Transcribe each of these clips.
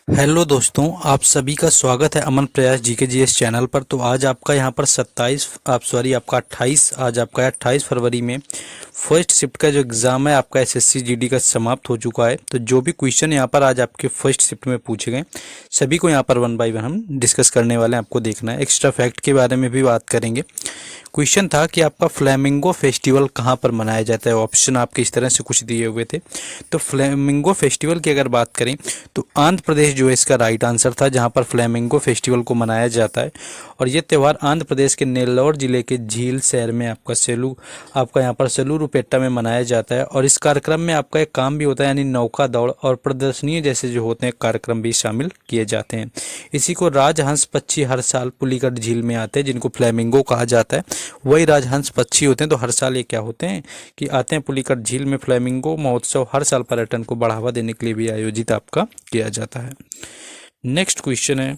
Hello दोस्तों, आप सभी का स्वागत है अमन प्रयास जीके चैनल पर। तो आज आपका यहाँ पर 28 आज आपका 28 फरवरी में फर्स्ट शिफ्ट का जो एग्ज़ाम है आपका एसएससी जीडी का समाप्त हो चुका है। तो जो भी क्वेश्चन यहाँ पर आज आपके फर्स्ट शिफ्ट में पूछे गए सभी को यहाँ पर वन बाय वन हम डिस्कस करने वाले हैं। आपको देखना है, एक्स्ट्रा फैक्ट के बारे में भी बात करेंगे। क्वेश्चन था कि आपका फ्लैमिंगो फेस्टिवल कहाँ पर मनाया जाता है। ऑप्शन आपके इस तरह से कुछ दिए हुए थे। तो फ्लैमिंगो फेस्टिवल की अगर बात करें तो आंध्र प्रदेश जो है इसका राइट आंसर था, जहाँ पर फ्लैमिंगो फेस्टिवल को मनाया जाता है। और ये त्यौहार आंध्र प्रदेश के नेल्लौर जिले के झील शहर में आपका यहाँ पर सेलूरुपेट्टा में मनाया जाता है। और इस कार्यक्रम में आपका एक काम भी होता है, यानी नौका दौड़ और प्रदर्शनी जैसे जो होते हैं कार्यक्रम भी शामिल किए जाते हैं। इसी को राजहंस पक्षी हर साल पुलिकट झील में आते हैं, जिनको फ्लैमिंगो कहा जाता है। वही राजहंस पक्षी होते हैं। तो हर साल ये क्या होते हैं कि आते हैं पुलिकट झील में। फ्लैमिंगो महोत्सव हर साल पर्यटन को बढ़ावा देने के लिए भी आयोजित आपका किया जाता है। नेक्स्ट क्वेश्चन है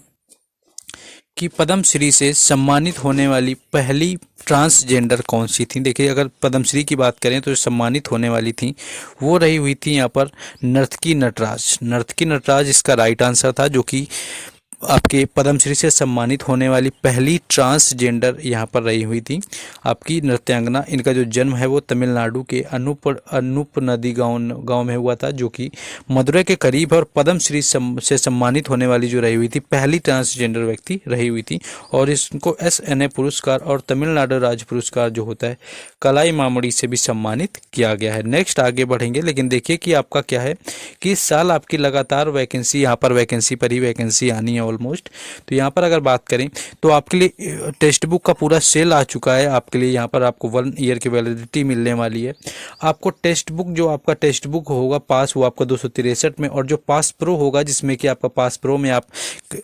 कि पद्मश्री से सम्मानित होने वाली पहली ट्रांसजेंडर कौन सी थी। देखिए, अगर पद्मश्री की बात करें तो जो सम्मानित होने वाली थी वो रही हुई थी यहाँ पर नर्तकी नटराज। नर्तकी नटराज इसका राइट आंसर था, जो कि आपके पद्मश्री से सम्मानित होने वाली पहली ट्रांसजेंडर यहाँ पर रही हुई थी आपकी नृत्यांगना। इनका जो जन्म है वो तमिलनाडु के अनूप नदी गांव में हुआ था, जो कि मदुरै के करीब है। और पद्मश्री से सम्मानित होने वाली जो रही हुई थी पहली ट्रांसजेंडर व्यक्ति रही हुई थी। और इसको एसएनए पुरस्कार और तमिलनाडु राज्य पुरस्कार जो होता है कलाई मामड़ी से भी सम्मानित किया गया है। नेक्स्ट आगे बढ़ेंगे, लेकिन देखिए कि आपका क्या है कि इस साल आपकी लगातार वैकेंसी, यहाँ पर वैकेंसी पर ही वैकेंसी आनी है ऑलमोस्ट। तो यहाँ पर अगर बात करें तो आपके लिए टेक्स्ट बुक का पूरा सेल आ चुका है। आपके लिए यहाँ पर आपको 1 ईयर की वैलिडिटी मिलने वाली है। आपको टेक्स्ट बुक, जो आपका टेक्स्ट बुक होगा पास, वो आपका 263 में, और जो पास प्रो होगा जिसमें कि आपका पास प्रो में आप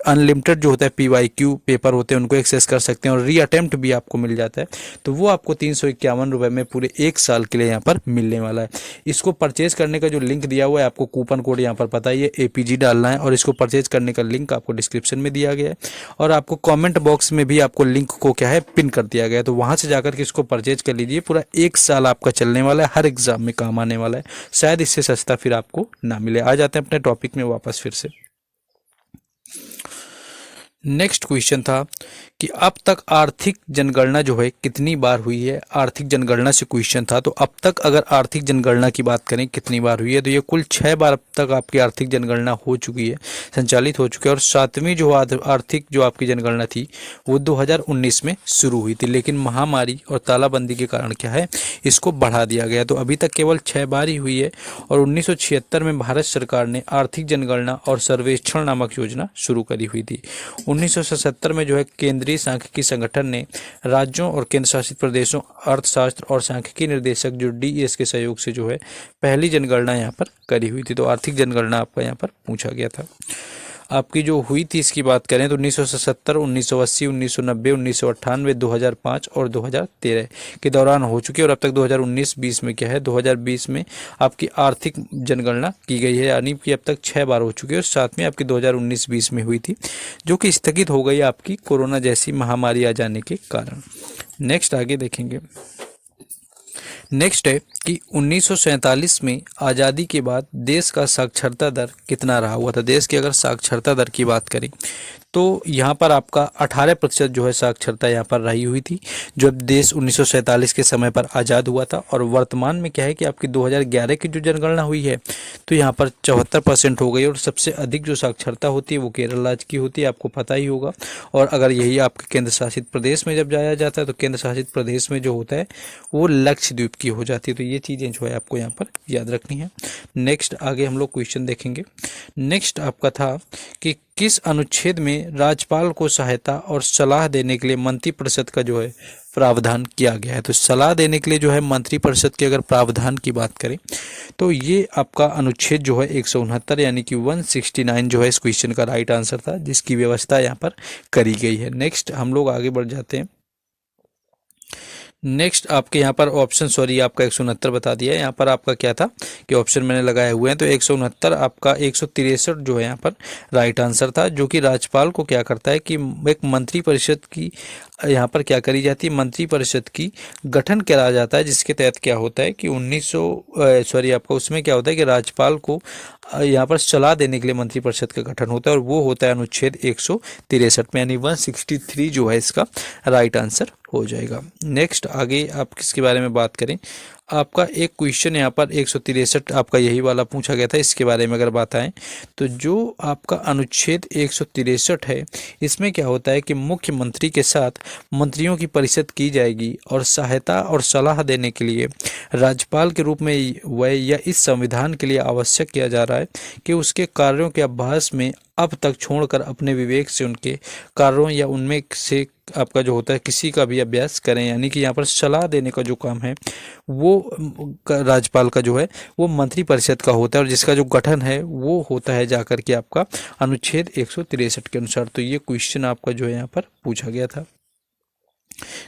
अनलिमिटेड जो होता है PYQ पेपर होते हैं उनको एक्सेस कर सकते हैं, और री अटेम्प्ट भी आपको मिल जाता है। तो वो आपको 351 रुपये में पूरे 1 साल के लिए यहाँ पर मिलने वाला है। इसको परचेज करने का जो लिंक दिया हुआ है, आपको कूपन कोड यहाँ पर पता ही है APG डालना है, और इसको परचेज करने का लिंक आपको डिस्क्रिप्शन में दिया गया है। और आपको कमेंट बॉक्स में भी आपको लिंक को क्या है पिन कर दिया गया है। तो वहाँ से जाकर के इसको परचेज कर लीजिए। पूरा 1 साल आपका चलने वाला है, हर एग्जाम में काम आने वाला है। शायद इससे सस्ता फिर आपको ना मिले। आ जाते हैं अपने टॉपिक में वापस फिर से। नेक्स्ट क्वेश्चन था कि अब तक आर्थिक जनगणना जो है कितनी बार हुई है। आर्थिक जनगणना से क्वेश्चन था। तो अब तक अगर आर्थिक जनगणना की बात करें कितनी बार हुई है, तो ये कुल 6 बार अब तक आपकी आर्थिक जनगणना हो चुकी है, संचालित हो चुकी है। और 7वीं जो आर्थिक जो आपकी जनगणना थी वो 2019 में शुरू हुई थी, लेकिन महामारी और तालाबंदी के कारण क्या है इसको बढ़ा दिया गया। तो अभी तक केवल 6 बार ही हुई है। और 1976 में भारत सरकार ने आर्थिक जनगणना और सर्वेक्षण नामक योजना शुरू करी हुई थी। 1977 में जो है केंद्रीय सांख्यिकी संगठन ने राज्यों और केंद्र शासित प्रदेशों, अर्थशास्त्र और सांख्यिकी निर्देशक जो DES के सहयोग से जो है पहली जनगणना यहाँ पर करी हुई थी। तो आर्थिक जनगणना आपका यहाँ पर पूछा गया था। आपकी जो हुई थी इसकी बात करें तो 1970, 1980, 1990, 1998, 2005 और 2013 के दौरान हो चुकी है। और अब तक 2019-20 में क्या है, 2020 में आपकी आर्थिक जनगणना की गई है, यानी कि अब तक 6 बार हो चुकी है। और साथ में आपकी 2019-20 में हुई थी, जो कि स्थगित हो गई आपकी कोरोना जैसी महामारी आ जाने के कारण। नेक्स्ट आगे देखेंगे। नेक्स्ट है कि 1947 में आज़ादी के बाद देश का साक्षरता दर कितना रहा हुआ था। देश की अगर साक्षरता दर की बात करें तो यहाँ पर आपका 18% जो है साक्षरता यहाँ पर रही हुई थी, जब देश 1947 के समय पर आज़ाद हुआ था। और वर्तमान में क्या है कि आपकी 2011 की जो जनगणना हुई है तो यहाँ पर 74% हो गई। और सबसे अधिक जो साक्षरता होती है वो केरल राज्य की होती है, आपको पता ही होगा। और अगर यही आपके केंद्र शासित प्रदेश में जब जाया जाता है तो केंद्र शासित प्रदेश में जो होता है वो लक्षद्वीप की हो जाती है। तो ये चीज़ें जो है आपको यहाँ पर याद रखनी है। नेक्स्ट आगे हम लोग क्वेश्चन देखेंगे। नेक्स्ट आपका था कि किस अनुच्छेद में राज्यपाल को सहायता और सलाह देने के लिए मंत्रिपरिषद का जो है प्रावधान किया गया है। तो सलाह देने के लिए जो है मंत्रिपरिषद के अगर प्रावधान की बात करें तो ये आपका अनुच्छेद जो है 169 यानी कि 169 जो है इस क्वेश्चन का राइट आंसर था, जिसकी व्यवस्था यहाँ पर करी गई है। नेक्स्ट हम लोग आगे बढ़ जाते हैं। नेक्स्ट आपके यहाँ पर ऑप्शन, सॉरी आपका 169 बता दिया है। यहाँ पर आपका क्या था कि ऑप्शन मैंने लगाए हुए हैं। तो 169 आपका 163 जो है यहाँ पर राइट आंसर था, जो कि राज्यपाल को क्या करता है कि एक मंत्रिपरिषद की यहाँ पर क्या करी जाती है, मंत्रिपरिषद की गठन करा जाता है, जिसके तहत क्या होता है कि 1900 आपका उसमें क्या होता है कि राज्यपाल को यहाँ पर सलाह देने के लिए मंत्रिपरिषद का गठन होता है, और वो होता है अनुच्छेद 163 में, यानी 163 जो है इसका राइट आंसर हो जाएगा। नेक्स्ट आगे आप किसके बारे में बात करें, आपका एक क्वेश्चन यहाँ पर 163 आपका यही वाला पूछा गया था, इसके बारे में अगर बात आए तो जो आपका अनुच्छेद 163 है, इसमें क्या होता है कि मुख्यमंत्री के साथ मंत्रियों की परिषद की जाएगी, और सहायता और सलाह देने के लिए राज्यपाल के रूप में वह या इस संविधान के लिए आवश्यक किया जा रहा है कि उसके कार्यों के अभ्यास में अब तक छोड़कर अपने विवेक से उनके कार्यों या उनमें से आपका जो होता है किसी का भी अभ्यास करें, यानी कि यहाँ पर सलाह देने का जो काम है वो राज्यपाल का जो है वो मंत्रिपरिषद का होता है, और जिसका जो गठन है वो होता है जाकर के आपका अनुच्छेद 163 के अनुसार। तो ये क्वेश्चन आपका जो है यहाँ पर पूछा गया था।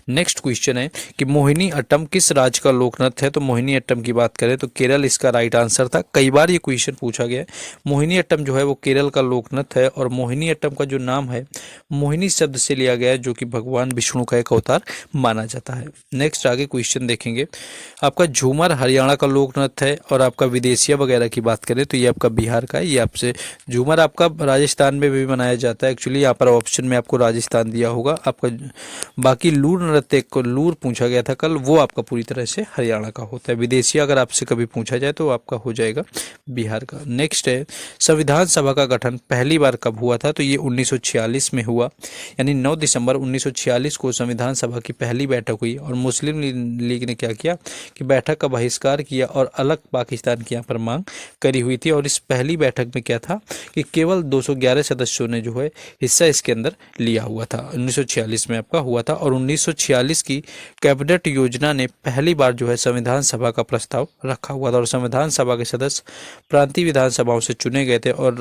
नेक्स्ट क्वेश्चन है कि मोहिनी अट्टम किस राज्य का लोक नृत्य है, तो मोहिनी अट्टम की बात करें तो केरल इसका राइट आंसर था। कई बार ये क्वेश्चन पूछा गया है। मोहिनी अट्टम जो है वो केरल का लोक नृत्य है, और मोहिनी अट्टम का जो नाम है मोहिनी शब्द से लिया गया है, जो कि भगवान विष्णु का एक अवतार माना जाता है। नेक्स्ट आगे क्वेश्चन देखेंगे, आपका झूमर हरियाणा का लोक नृत्य है, और आपका विदेशिया वगैरह की बात करें तो ये आपका बिहार का है। ये आपसे झूमर आपका राजस्थान में भी मनाया जाता है, एक्चुअली यहाँ पर ऑप्शन में आपको राजस्थान दिया होगा आपका। बाकी लूर नृत्य को लूर पूछा गया था कल, वो आपका पूरी तरह से हरियाणा का होता है। विदेशी अगर आपसे कभी पूछा जाए तो आपका हो जाएगा बिहार का। नेक्स्ट है संविधान सभा का गठन पहली बार कब हुआ था, तो ये 1946 में हुआ, यानी 9 दिसंबर 1946 को संविधान सभा की पहली बैठक हुई, और मुस्लिम लीग ने क्या किया कि बैठक का बहिष्कार किया और अलग पाकिस्तान की यहाँ पर मांग करी हुई थी। और इस पहली बैठक में क्या था कि केवल 211 सदस्यों ने जो है हिस्सा इसके अंदर लिया हुआ था, 1946 में आपका हुआ था। और 1946 की कैबिनेट योजना ने पहली बार जो है संविधान सभा का प्रस्ताव रखा हुआ था, और संविधान सभा के सदस्य प्रांतीय विधानसभाओं से चुने गए थे। और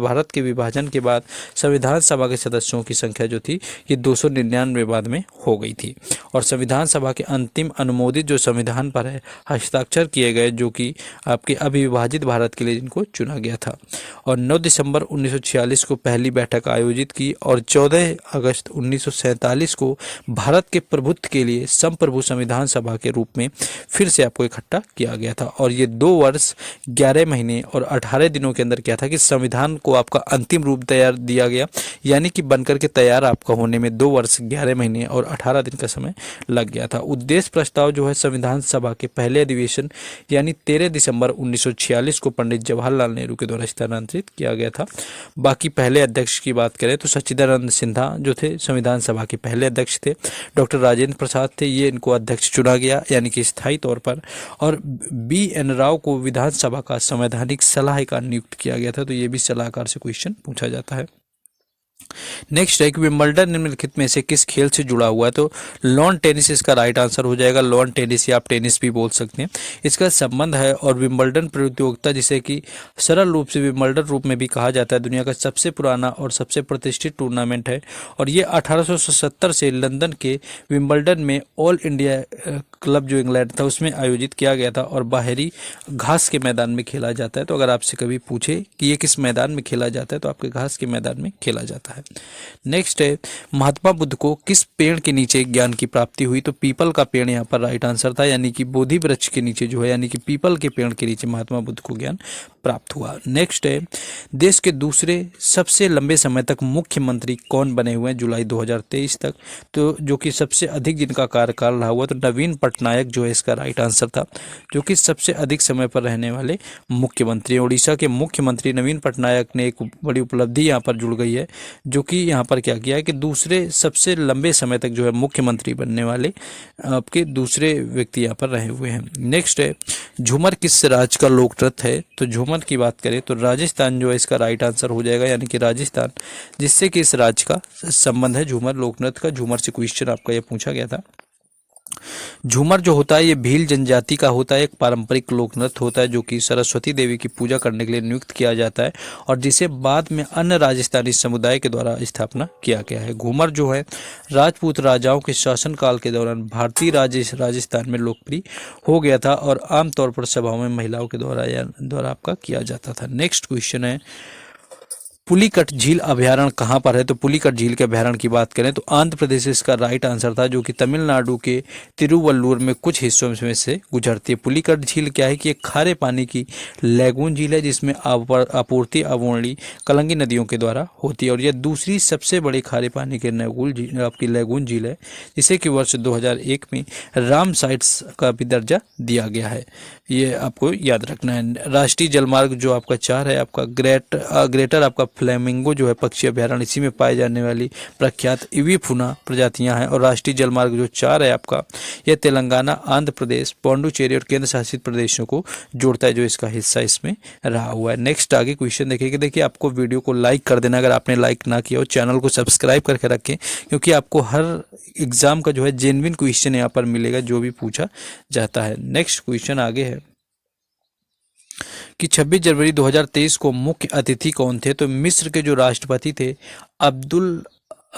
भारत के विभाजन के बाद संविधान सभा के सदस्यों की संख्या जो थी ये 299 बाद में हो गई थी, और संविधान सभा के अंतिम अनुमोदित जो संविधान पर है हस्ताक्षर किए गए, जो कि आपके अविभाजित भारत के लिए जिनको चुना गया था। और 9 दिसंबर 1946 को पहली बैठक आयोजित की, और 14 अगस्त 1947 को भारत के प्रभुत्व के लिए संप्रभु संविधान सभा के रूप में फिर से आपको इकट्ठा किया गया था। और ये 2 वर्ष 11 महीने और 18 दिनों के अंदर क्या था कि संविधान को आपका अंतिम रूप तैयार दिया गया, यानी कि बनकर के तैयार आपका होने में 2 वर्ष 11 महीने और 18 दिन का समय लग गया था। उद्देश्य प्रस्ताव जो है संविधान सभा के पहले अधिवेशन यानी 13 दिसंबर 1946 को पंडित जवाहरलाल नेहरू के द्वारा स्थानांतरित किया गया था। बाकी पहले अध्यक्ष की बात करें तो सच्चिदानंद सिन्हा जो थे संविधान सभा के पहले अध्यक्ष थे, डॉक्टर राजेंद्र प्रसाद थे, ये इनको अध्यक्ष चुना गया यानी कि स्थायी तौर पर, और BN राव को विधानसभा का संवैधानिक सलाहकार नियुक्त किया गया था। तो ये भी सलाहकार से क्वेश्चन पूछा जाता है। नेक्स्ट है कि विंबलडन निम्नलिखित में से किस खेल से जुड़ा हुआ है, तो लॉन टेनिस इसका राइट आंसर हो जाएगा। लॉन टेनिस या आप टेनिस भी बोल सकते हैं, इसका संबंध है। और विंबलडन प्रतियोगिता जिसे कि सरल रूप से विंबलडन रूप में भी कहा जाता है, दुनिया का सबसे पुराना और सबसे प्रतिष्ठित टूर्नामेंट है, और ये 1870 से लंदन के विंबलडन में ऑल इंडिया क्लब जो इंग्लैंड था उसमें आयोजित किया गया था, और बाहरी घास के मैदान में खेला जाता है। तो अगर आपसे कभी पूछे कि ये किस मैदान में खेला जाता है तो आपके घास के मैदान में खेला जाता है। नेक्स्ट है महात्मा बुद्ध को किस पेड़ के नीचे ज्ञान की प्राप्ति हुई, तो पीपल का पेड़ यहाँ पर राइट आंसर था, यानी कि बोधि वृक्ष के नीचे जो है यानी कि पीपल के पेड़ के नीचे महात्मा बुद्ध को ज्ञान प्राप्त हुआ। नेक्स्ट है देश के दूसरे सबसे लंबे समय तक मुख्यमंत्री कौन बने हुए हैं जुलाई 2023 तक, तो जो कि सबसे अधिक जिनका कार्यकाल रहा हुआ तो नवीन पटनायक जो है इसका राइट आंसर था, जो कि सबसे अधिक समय पर रहने वाले मुख्यमंत्री। उड़ीसा के मुख्यमंत्री नवीन पटनायक ने एक बड़ी उपलब्धि यहाँ पर जुड़ गई है, जो कि यहाँ पर क्या किया है कि दूसरे सबसे लंबे समय तक जो है मुख्यमंत्री बनने वाले आपके दूसरे व्यक्ति यहाँ पर रहे हुए हैं। नेक्स्ट है झूमर किस राज्य का लोक नृत्य है, तो झूमर की बात करें तो राजस्थान जो है इसका राइट आंसर हो जाएगा, यानी कि राजस्थान, जिससे कि इस राज्य का संबंध है झूमर लोक नृत्य का। झूमर से क्वेश्चन आपका ये पूछा गया था। झूमर जो होता है ये भील जनजाति का होता है, एक पारंपरिक लोक नृत्य होता है जो कि सरस्वती देवी की पूजा करने के लिए नियुक्त किया जाता है, और जिसे बाद में अन्य राजस्थानी समुदाय के द्वारा स्थापना किया गया है। घूमर जो है राजपूत राजाओं के शासनकाल के दौरान भारतीय राजस्थान में लोकप्रिय हो गया था, और आमतौर पर सभाओं में महिलाओं के द्वारा आपका किया जाता था। नेक्स्ट क्वेश्चन है पुलिकट झील अभयारण्य कहाँ पर है? तो पुलिकट झील के अभयारण्य की बात करें तो आंध्र प्रदेश इसका राइट आंसर था, जो कि तमिलनाडु के तिरुवल्लुर में कुछ हिस्सों में से गुजरती है। पुलिकट झील क्या है कि एक खारे पानी की लैगून झील है, जिसमें आपूर्ति अवोर्णी कलंगी नदियों के द्वारा होती है, और यह दूसरी सबसे बड़ी खारे पानी के लैगून झील है, जिसे कि वर्ष 2001 में राम साइट्स का भी दर्जा दिया गया है। ये आपको याद रखना है। राष्ट्रीय जलमार्ग जो आपका 4 है, आपका ग्रेटर आपका फ्लेमिंगो जो है पक्षी अभयारण्य, इसी में पाई जाने वाली प्रख्यात इविफुना प्रजातियां हैं। और राष्ट्रीय जलमार्ग जो 4 है आपका, यह तेलंगाना, आंध्र प्रदेश, पौंडुचेरी और केंद्र शासित प्रदेशों को जोड़ता है, जो इसका हिस्सा इसमें रहा हुआ है। नेक्स्ट आगे क्वेश्चन देखिए। देखिए आपको वीडियो को लाइक कर देना, अगर आपने लाइक ना किया हो, चैनल को सब्सक्राइब करके रखें, क्योंकि आपको हर एग्जाम का जो है जेन्युइन क्वेश्चन यहाँ पर मिलेगा, जो भी पूछा जाता है। नेक्स्ट क्वेश्चन आगे है कि 26 जनवरी 2023 को मुख्य अतिथि कौन थे? तो मिस्र के जो राष्ट्रपति थे अब्दुल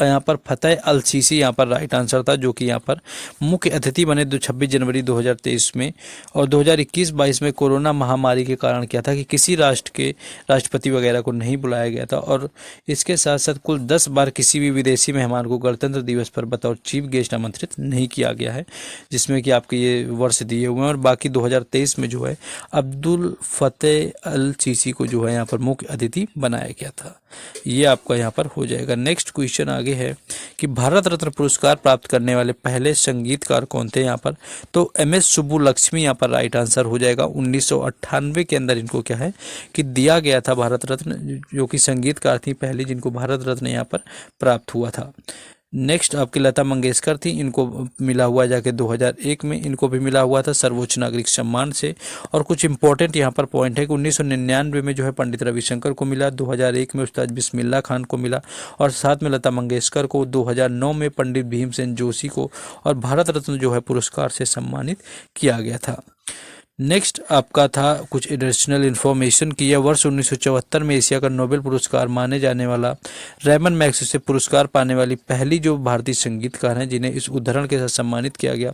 यहाँ पर फतेह अल सीसी यहाँ पर राइट आंसर था, जो कि यहाँ पर मुख्य अतिथि बने 26 जनवरी 2023 में। और 2021-22 में कोरोना महामारी के कारण क्या था कि किसी राष्ट्र के राष्ट्रपति वगैरह को नहीं बुलाया गया था, और इसके साथ साथ कुल 10 बार किसी भी विदेशी मेहमान को गणतंत्र दिवस पर बतौर चीफ गेस्ट आमंत्रित नहीं किया गया है, जिसमें कि आपके ये वर्ष दिए हुए हैं। और बाकी 2023 में जो है अब्दुल फतेह अल सीसी को जो है यहाँ पर मुख्य अतिथि बनाया गया था। ये आपका यहाँ पर हो जाएगा। नेक्स्ट क्वेश्चन आगे है कि भारत रत्न पुरस्कार प्राप्त करने वाले पहले संगीतकार कौन थे यहाँ पर? तो MS सुब्बुलक्ष्मी यहाँ पर राइट आंसर हो जाएगा। 1998 के अंदर इनको क्या है कि दिया गया था भारत रत्न, जो कि संगीतकार थी पहली जिनको भारत रत्न यहाँ पर प्राप्त हुआ था। नेक्स्ट आपकी लता मंगेशकर थी, इनको मिला हुआ जाके 2001 में, इनको भी मिला हुआ था सर्वोच्च नागरिक सम्मान से। और कुछ इंपॉर्टेंट यहाँ पर पॉइंट है कि 1999 में जो है पंडित रविशंकर को मिला, 2001 में उस्ताद बिस्मिल्लाह खान को मिला, और साथ में लता मंगेशकर को 2009 में पंडित भीमसेन जोशी को और भारत रत्न जो है पुरस्कार से सम्मानित किया गया था। नेक्स्ट आपका था कुछ एडिशनल इन्फॉर्मेशन की यह वर्ष 1974 में एशिया का नोबेल पुरस्कार माने जाने वाला रेमन मैग्सेसे से पुरस्कार पाने वाली पहली जो भारतीय संगीतकार हैं जिन्हें इस उदाहरण के साथ सम्मानित किया गया।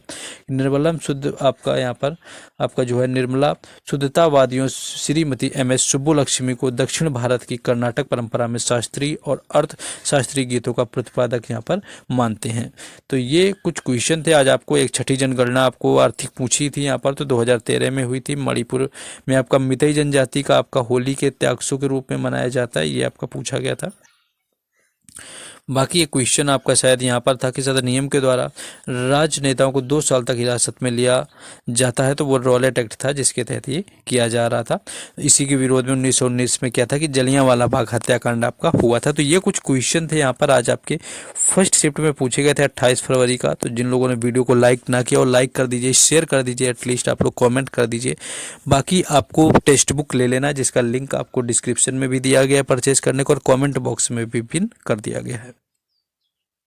निर्मलम शुद्ध आपका यहाँ पर आपका जो है निर्मला शुद्धतावादियों श्रीमती MS सुब्बुलक्ष्मी को दक्षिण भारत की कर्नाटक परंपरा में शास्त्रीय और अर्थ शास्त्रीय गीतों का प्रतिपादक यहाँ पर मानते हैं। तो ये कुछ क्वेश्चन थे। आज आपको एक छठी जनगणना आपको आर्थिक पूछी थी यहाँ पर, तो 2013 में हुई थी। मणिपुर में आपका मितई जनजाति का आपका होली के त्यागसू के रूप में मनाया जाता है, ये आपका पूछा गया था। बाकी एक क्वेश्चन आपका शायद यहाँ पर था कि सदन नियम के द्वारा राजनेताओं को 2 साल तक हिरासत में लिया जाता है, तो वो रॉलेट एक्ट था जिसके तहत ये किया जा रहा था। इसी के विरोध में 1919 में क्या था कि जलियांवाला बाग हत्याकांड आपका हुआ था। तो ये कुछ क्वेश्चन थे यहाँ पर आज आपके फर्स्ट शिफ्ट में पूछे गए थे 28 फरवरी का। तो जिन लोगों ने वीडियो को लाइक ना किया और लाइक कर दीजिए, शेयर कर दीजिए, एटलीस्ट आप लोग कॉमेंट कर दीजिए। बाकी आपको टेक्स्ट बुक ले लेना, जिसका लिंक आपको डिस्क्रिप्शन में भी दिया गया है परचेज करने को, और कॉमेंट बॉक्स में भी पिन कर दिया गया है।